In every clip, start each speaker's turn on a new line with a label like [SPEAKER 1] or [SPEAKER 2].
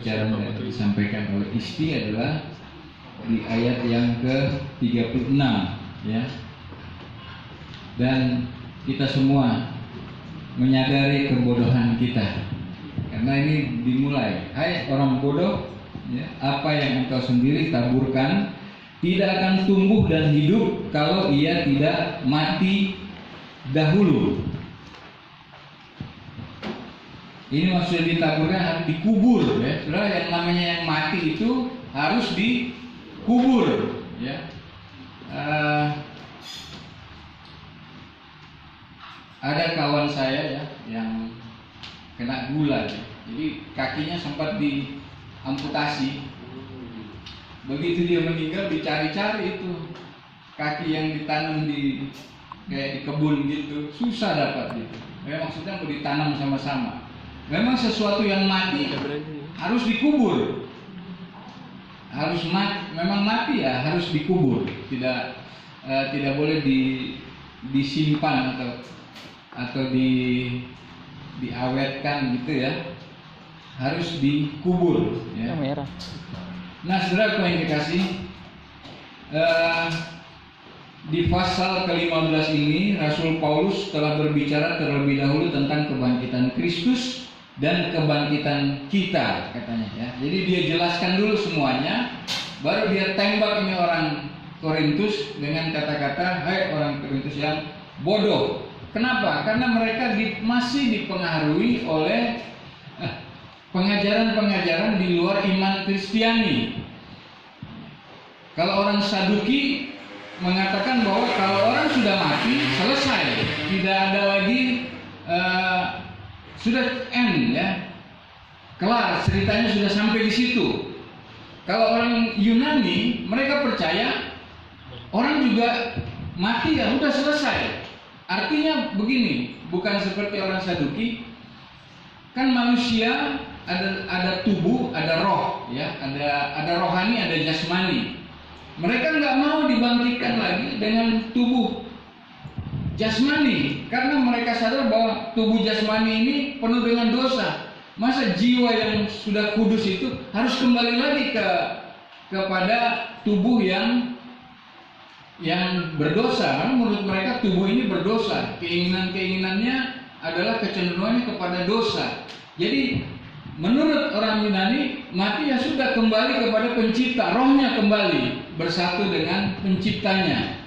[SPEAKER 1] pembicaraan yang disampaikan oleh Isti adalah di ayat yang ke-36 ya. Dan kita semua menyadari kebodohan kita. Karena ini dimulai, hai orang bodoh, ya, apa yang engkau sendiri taburkan tidak akan tumbuh dan hidup kalau ia tidak mati dahulu. Ini maksudnya ditaburkan harus dikubur, ya. Saudara, yang namanya yang mati itu harus dikubur, ya. Ada kawan saya ya yang kena gula, ya. Jadi kakinya sempat diamputasi. Begitu dia meninggal dicari-cari itu kaki yang ditanam di kayak di kebun gitu, susah dapat gitu. Ya, maksudnya mau ditanam sama-sama. Memang sesuatu yang mati harus dikubur. Memang mati ya harus dikubur. Tidak boleh disimpan atau diawetkan gitu ya. Harus dikubur ya. Nah, saudara yang dikasih, di pasal ke-15 ini Rasul Paulus telah berbicara terlebih dahulu tentang kebangkitan Kristus dan kebangkitan kita, katanya ya. Jadi dia jelaskan dulu semuanya, baru dia tembak ini orang Korintus dengan kata-kata, hai orang Korintus yang bodoh. Kenapa? Karena mereka masih dipengaruhi oleh pengajaran-pengajaran di luar iman Kristiani. Kalau orang Saduki mengatakan bahwa kalau orang sudah mati selesai, tidak ada lagi, sudah end ya, kelar ceritanya, sudah sampai di situ. Kalau orang Yunani mereka percaya orang juga mati ya udah selesai. Artinya begini, bukan seperti orang Saduki. Kan manusia ada tubuh, ada roh ya, ada rohani, ada jasmani. Mereka nggak mau dibangkitkan lagi dengan tubuh jasmani karena mereka sadar bahwa tubuh jasmani ini penuh dengan dosa. Masa jiwa yang sudah kudus itu harus kembali lagi kepada tubuh yang berdosa. Menurut mereka tubuh ini berdosa. Keinginannya adalah kecenderungannya kepada dosa. Jadi menurut orang Yunani, mati ya sudah kembali kepada pencipta, rohnya kembali bersatu dengan penciptanya.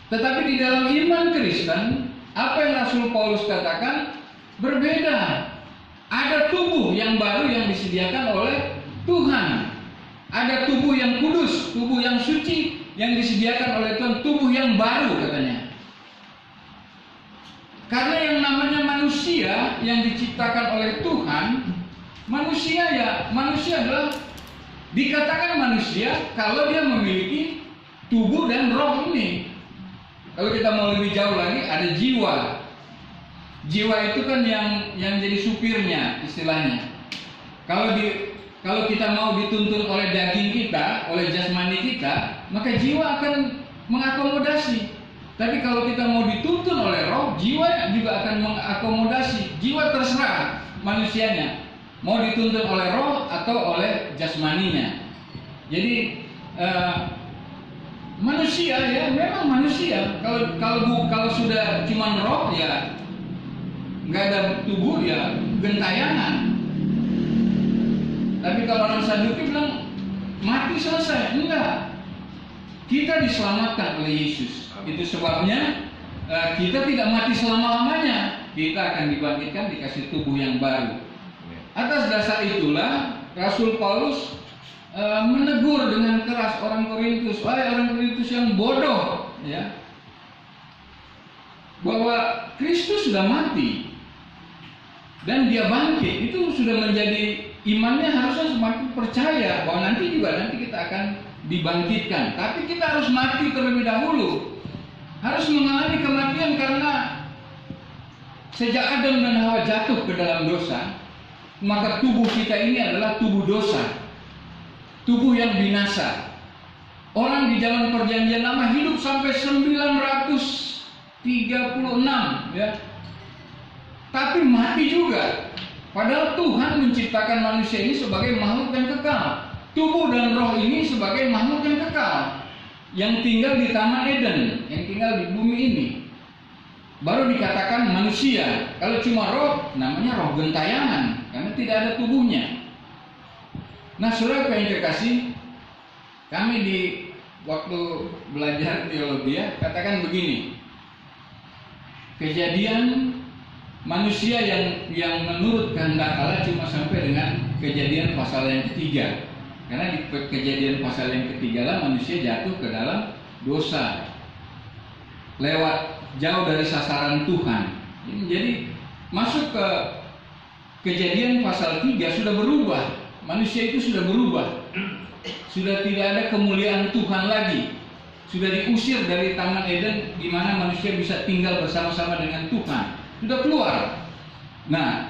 [SPEAKER 1] Tetapi di dalam iman Kristen, apa yang Rasul Paulus katakan berbeda. Ada tubuh yang baru yang disediakan oleh Tuhan. Ada tubuh yang kudus, tubuh yang suci yang disediakan oleh Tuhan, tubuh yang baru katanya. Karena yang namanya manusia yang diciptakan oleh Tuhan, manusia adalah dikatakan manusia kalau dia memiliki tubuh dan roh ini. Kalau kita mau lebih jauh lagi, ada jiwa. Jiwa itu kan yang jadi supirnya istilahnya. Kalau kita mau dituntun oleh daging kita, oleh jasmani kita, maka jiwa akan mengakomodasi. Tapi kalau kita mau dituntun oleh roh, jiwa juga akan mengakomodasi. Jiwa terserah manusianya, mau dituntun oleh roh atau oleh jasmaninya. Jadi manusia ya memang manusia. Kalau sudah cuma roh ya nggak ada tubuh ya gentayangan. Tapi kalau orang Saduki bilang mati selesai, enggak. Kita diselamatkan oleh Yesus. Itu sebabnya kita tidak mati selama-lamanya. Kita akan dibangkitkan, dikasih tubuh yang baru. Atas dasar itulah Rasul Paulus menegur dengan keras orang Korintus, wahai orang Korintus yang bodoh, ya, bahwa Kristus sudah mati dan dia bangkit. Itu sudah menjadi imannya, harusnya semakin percaya bahwa nanti kita akan dibangkitkan. Tapi kita harus mati terlebih dahulu, harus mengalami kematian, karena sejak Adam dan Hawa jatuh ke dalam dosa, maka tubuh kita ini adalah tubuh dosa, tubuh yang binasa. Orang di zaman perjanjian lama hidup sampai 936 ya, tapi mati juga. Padahal Tuhan menciptakan manusia ini sebagai makhluk yang tubuh dan roh ini sebagai makhluk yang kekal, yang tinggal di Taman Eden, yang tinggal di bumi ini. Baru dikatakan manusia. Kalau cuma roh, namanya roh gentayangan, karena tidak ada tubuhnya. Nah, saudara yang kekasih, kami di waktu belajar teologi katakan begini. Kejadian manusia yang menurut kehendak Allah cuma sampai dengan Kejadian pasal yang ketiga. Karena di Kejadian pasal yang ketiga lah manusia jatuh ke dalam dosa, lewat jauh dari sasaran Tuhan. Jadi masuk ke Kejadian pasal 3 sudah berubah. Manusia itu sudah berubah. Sudah tidak ada kemuliaan Tuhan lagi. Sudah diusir dari Taman Eden di mana manusia bisa tinggal bersama-sama dengan Tuhan. Sudah keluar. Nah,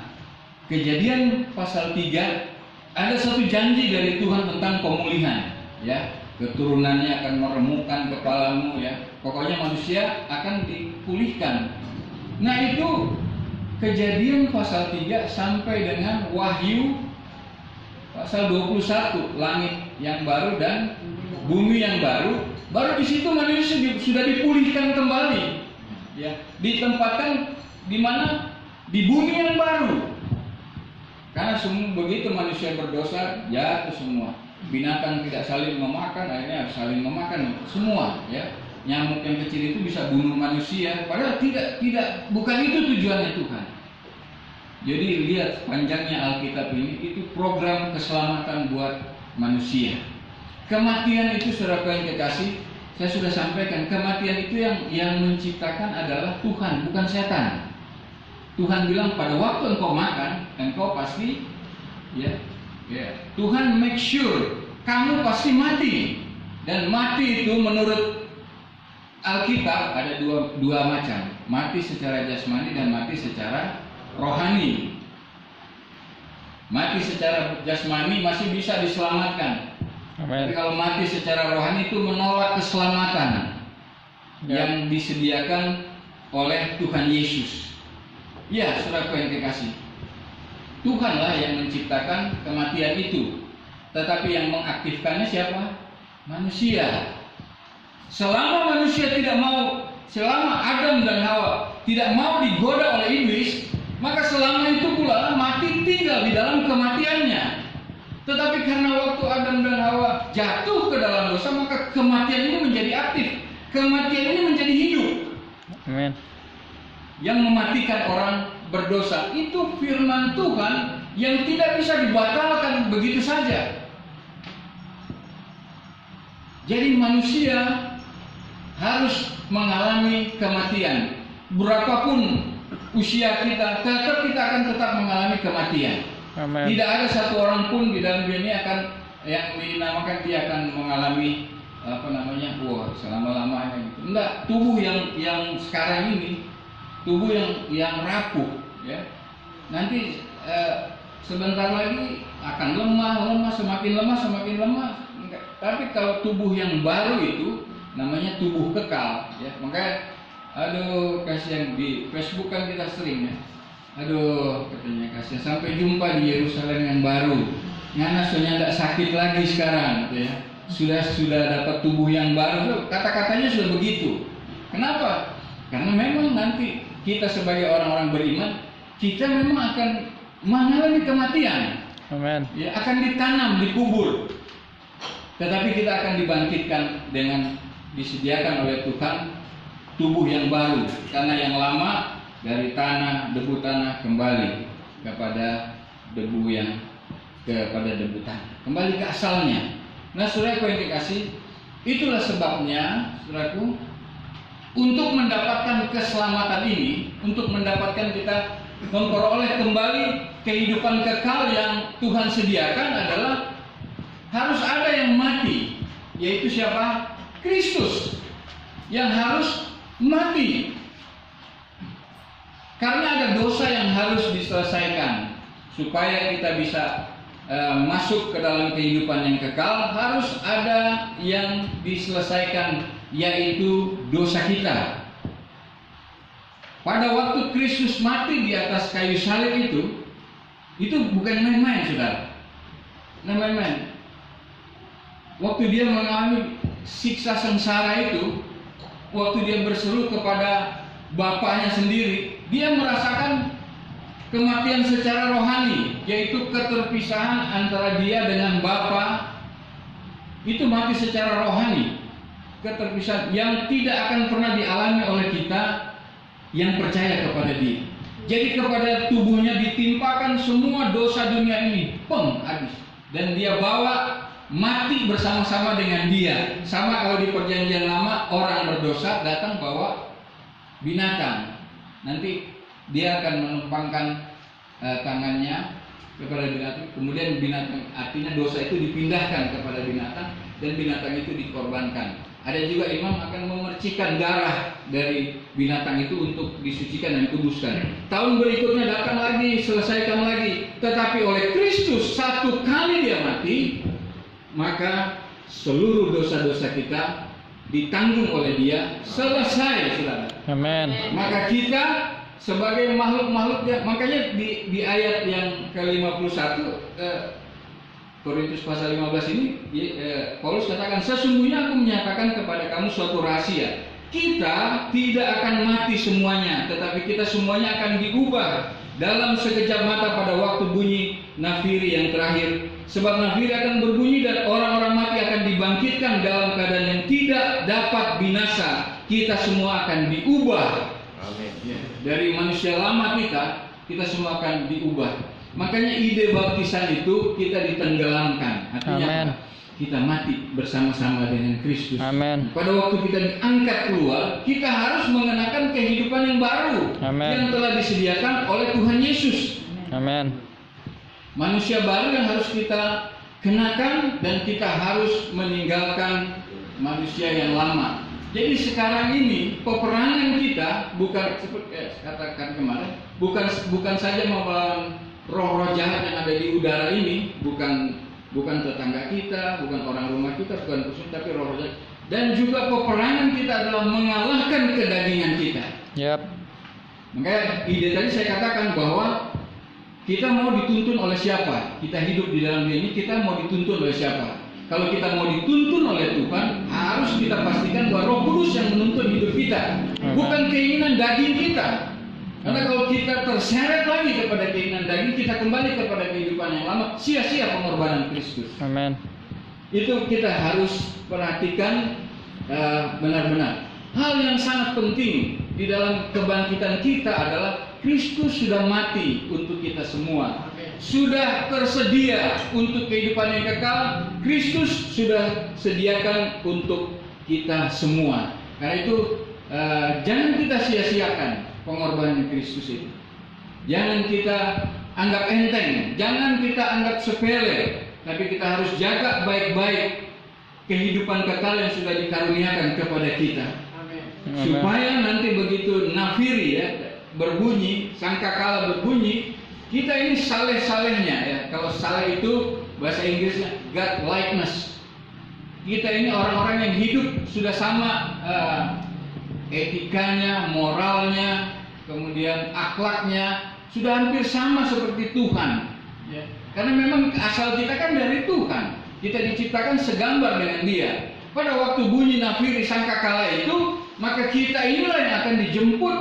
[SPEAKER 1] Kejadian pasal 3 ada satu janji dari Tuhan tentang pemulihan, ya. Keturunannya akan meremukkan kepalamu, ya. Pokoknya manusia akan dipulihkan. Nah, itu Kejadian pasal 3 sampai dengan Wahyu pasal 21, langit yang baru dan bumi yang baru. Baru di situ manusia sudah dipulihkan kembali, ya. Ditempatkan di mana? Di bumi yang baru. Karena semua begitu manusia berdosa, jatuh semua. Binatang tidak saling memakan, akhirnya saling memakan semua, ya. Nyamuk yang kecil itu bisa bunuh manusia, padahal tidak bukan itu tujuannya Tuhan. Jadi lihat panjangnya Alkitab ini, itu program keselamatan buat manusia. Kematian itu, saudara yang kekasih, saya sudah sampaikan, kematian itu yang menciptakan adalah Tuhan, bukan setan. Tuhan bilang pada waktu engkau makan, engkau pasti, ya. Tuhan make sure kamu pasti mati. Dan mati itu menurut Alkitab ada dua macam, mati secara jasmani dan mati secara rohani. Mati secara jasmani masih bisa diselamatkan. Amen. Tapi kalau mati secara rohani itu menolak keselamatan yang disediakan oleh Tuhan Yesus. Ya, saudaraku yang kekasih, Tuhanlah yang menciptakan kematian itu, tetapi yang mengaktifkannya siapa? Manusia. Selama manusia tidak mau, selama Adam dan Hawa tidak mau digoda oleh iblis, maka selama itu pula mati tinggal di dalam kematiannya. Tetapi karena waktu Adam dan Hawa jatuh ke dalam dosa, maka kematian ini menjadi aktif. Kematian ini menjadi hidup. Amen. Yang mematikan orang berdosa itu firman Tuhan yang tidak bisa dibatalkan begitu saja. Jadi manusia harus mengalami kematian. Berapapun usia kita, tetap kita akan tetap mengalami kematian. Amen. Tidak ada satu orang pun di dalam dunia ini akan yang dinamakan dia akan mengalami selama-lamanya gitu. Enggak, tubuh yang sekarang ini, tubuh yang rapuh, ya. Nanti sebentar lagi akan lemah, semakin lemah. Tapi kalau tubuh yang baru itu namanya tubuh kekal, ya. Makanya kasihan di Facebook kan kita sering, ya. Katanya kasihan sampai jumpa di Yerusalem yang baru. Ngana soalnya tidak sakit lagi sekarang, gitu, ya. Sudah dapat tubuh yang baru. Kata-katanya sudah begitu. Kenapa? Karena memang nanti kita sebagai orang-orang beriman, kita memang akan mengalami kematian. Amen. Ya, akan ditanam, dikubur. Tetapi kita akan dibangkitkan dengan disediakan oleh Tuhan tubuh yang baru. Karena yang lama dari tanah, debu tanah kembali kepada debu tanah. Kembali ke asalnya. Nah, saudaraku yang dikasih, itulah sebabnya, saudaraku, untuk mendapatkan keselamatan ini, untuk mendapatkan kita memperoleh kembali kehidupan kekal yang Tuhan sediakan adalah harus ada yang mati, yaitu siapa? Kristus yang harus mati. Karena ada dosa yang harus diselesaikan supaya kita bisa masuk ke dalam kehidupan yang kekal, harus ada yang diselesaikan, yaitu dosa kita. Pada waktu Kristus mati di atas kayu salib itu bukan main-main, saudara. Main-main. waktu dia mengalami siksa sengsara itu, waktu dia berseru kepada bapaknya sendiri, dia merasakan kematian secara rohani, yaitu keterpisahan antara dia dengan Bapa. Itu mati secara rohani, keterpisahan yang tidak akan pernah dialami oleh kita yang percaya kepada Dia. Jadi kepada tubuhnya ditimpakan semua dosa dunia ini, habis, dan dia bawa mati bersama-sama dengan Dia. Sama kalau di perjanjian lama orang berdosa datang bawa binatang, nanti dia akan menumpangkan tangannya kepada binatang, kemudian binatang, artinya dosa itu dipindahkan kepada binatang dan binatang itu dikorbankan. Ada juga imam akan memercikan darah dari binatang itu untuk disucikan dan kuduskan. Tahun berikutnya datang lagi, selesaikan lagi. Tetapi oleh Kristus satu kali dia mati, maka seluruh dosa-dosa kita ditanggung oleh Dia, selesai, saudara.
[SPEAKER 2] Amin.
[SPEAKER 1] Maka kita sebagai makhluk-makhluk, makanya di ayat yang ke-51 Korintus pasal 15 ini Paulus katakan, sesungguhnya aku menyatakan kepada kamu suatu rahasia, kita tidak akan mati semuanya, tetapi kita semuanya akan diubah dalam sekejap mata pada waktu bunyi nafiri yang terakhir. Sebab nafiri akan berbunyi dan orang-orang mati akan dibangkitkan dalam keadaan yang tidak dapat binasa. Kita semua akan diubah. Amin. Ya, dari manusia lama kita semua akan diubah. Makanya ide baptisan itu kita ditenggelamkan. Artinya
[SPEAKER 2] Amen.
[SPEAKER 1] Kita mati bersama-sama dengan Kristus.
[SPEAKER 2] Amen.
[SPEAKER 1] Pada waktu kita diangkat keluar, kita harus mengenakan kehidupan yang baru.
[SPEAKER 2] Amen.
[SPEAKER 1] Yang telah disediakan oleh Tuhan Yesus.
[SPEAKER 2] Amin.
[SPEAKER 1] Manusia baru yang harus kita kenakan, dan kita harus meninggalkan manusia yang lama. Jadi sekarang ini peperangan kita bukan seperti katakan kemarin, bukan saja melawan roh-roh jahat yang ada di udara ini, bukan tetangga kita, bukan orang rumah kita, bukan musuh, tapi roh-roh jahat. Dan juga peperangan kita adalah mengalahkan kedagingan kita.
[SPEAKER 2] Yap.
[SPEAKER 1] Makanya ide tadi saya katakan bahwa kita mau dituntun oleh siapa? Kita hidup di dalam dunia ini, kita mau dituntun oleh siapa? Kalau kita mau dituntun oleh Tuhan, harus kita pastikan bahwa Roh Kudus yang menuntun hidup kita, bukan keinginan daging kita. Karena kalau kita terseret lagi kepada keinginan daging, kita kembali kepada kehidupan yang lama, sia-sia pengorbanan Kristus.
[SPEAKER 2] Amin.
[SPEAKER 1] Itu kita harus perhatikan benar-benar. Hal yang sangat penting di dalam kebangkitan kita adalah Kristus sudah mati untuk kita semua. Sudah tersedia untuk kehidupan yang kekal. Kristus sudah sediakan untuk kita semua. Karena itu jangan kita sia-siakan pengorbanan Kristus itu. Jangan kita anggap enteng, jangan kita anggap sepele, tapi kita harus jaga baik-baik kehidupan kekal yang sudah dikaruniakan kepada kita. Supaya nanti begitu nafiri berbunyi, sangkakala berbunyi, kita ini saleh-salehnya ya. Kalau saleh itu bahasa Inggrisnya God likeness. Kita ini orang-orang yang hidup sudah sama etikanya, moralnya, kemudian akhlaknya sudah hampir sama seperti Tuhan. Ya. Karena memang asal kita kan dari Tuhan. Kita diciptakan segambar dengan Dia. Pada waktu bunyi nafiri sangkakala itu, maka kita inilah yang akan dijemput.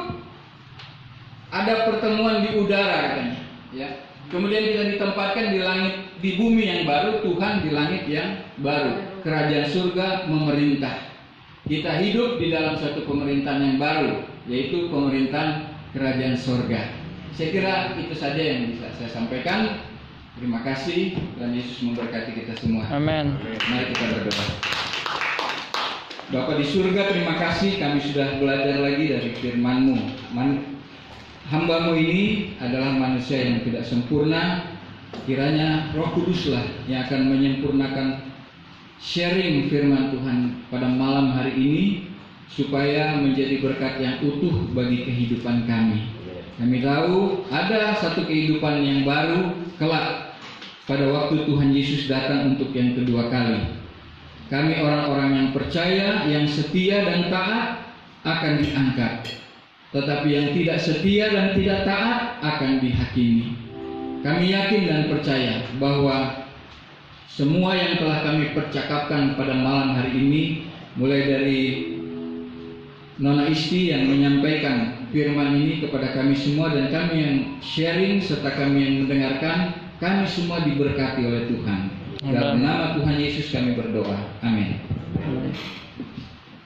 [SPEAKER 1] Ada pertemuan di udara katanya, ya. Kemudian kita ditempatkan di langit, di bumi yang baru, Tuhan di langit yang baru. Kerajaan surga memerintah. Kita hidup di dalam suatu pemerintahan yang baru, yaitu pemerintahan kerajaan surga. Saya kira itu saja yang bisa saya sampaikan. Terima kasih, dan Yesus memberkati kita semua.
[SPEAKER 2] Amin.
[SPEAKER 1] Mari kita berdoa. Bapa di surga, terima kasih kami sudah belajar lagi dari firman-Mu. Hamba-Mu ini adalah manusia yang tidak sempurna. Kiranya Roh Kuduslah yang akan menyempurnakan sharing firman Tuhan pada malam hari ini, supaya menjadi berkat yang utuh bagi kehidupan kami. Kami tahu ada satu kehidupan yang baru kelak pada waktu Tuhan Yesus datang untuk yang kedua kali. Kami orang-orang yang percaya, yang setia dan taat akan diangkat. Tetapi yang tidak setia dan tidak taat akan dihakimi. Kami yakin dan percaya bahwa semua yang telah kami percakapkan pada malam hari ini, mulai dari Nona Isti yang menyampaikan firman ini kepada kami semua, dan kami yang sharing serta kami yang mendengarkan, kami semua diberkati oleh Tuhan. Dalam nama Tuhan Yesus kami berdoa. Amin.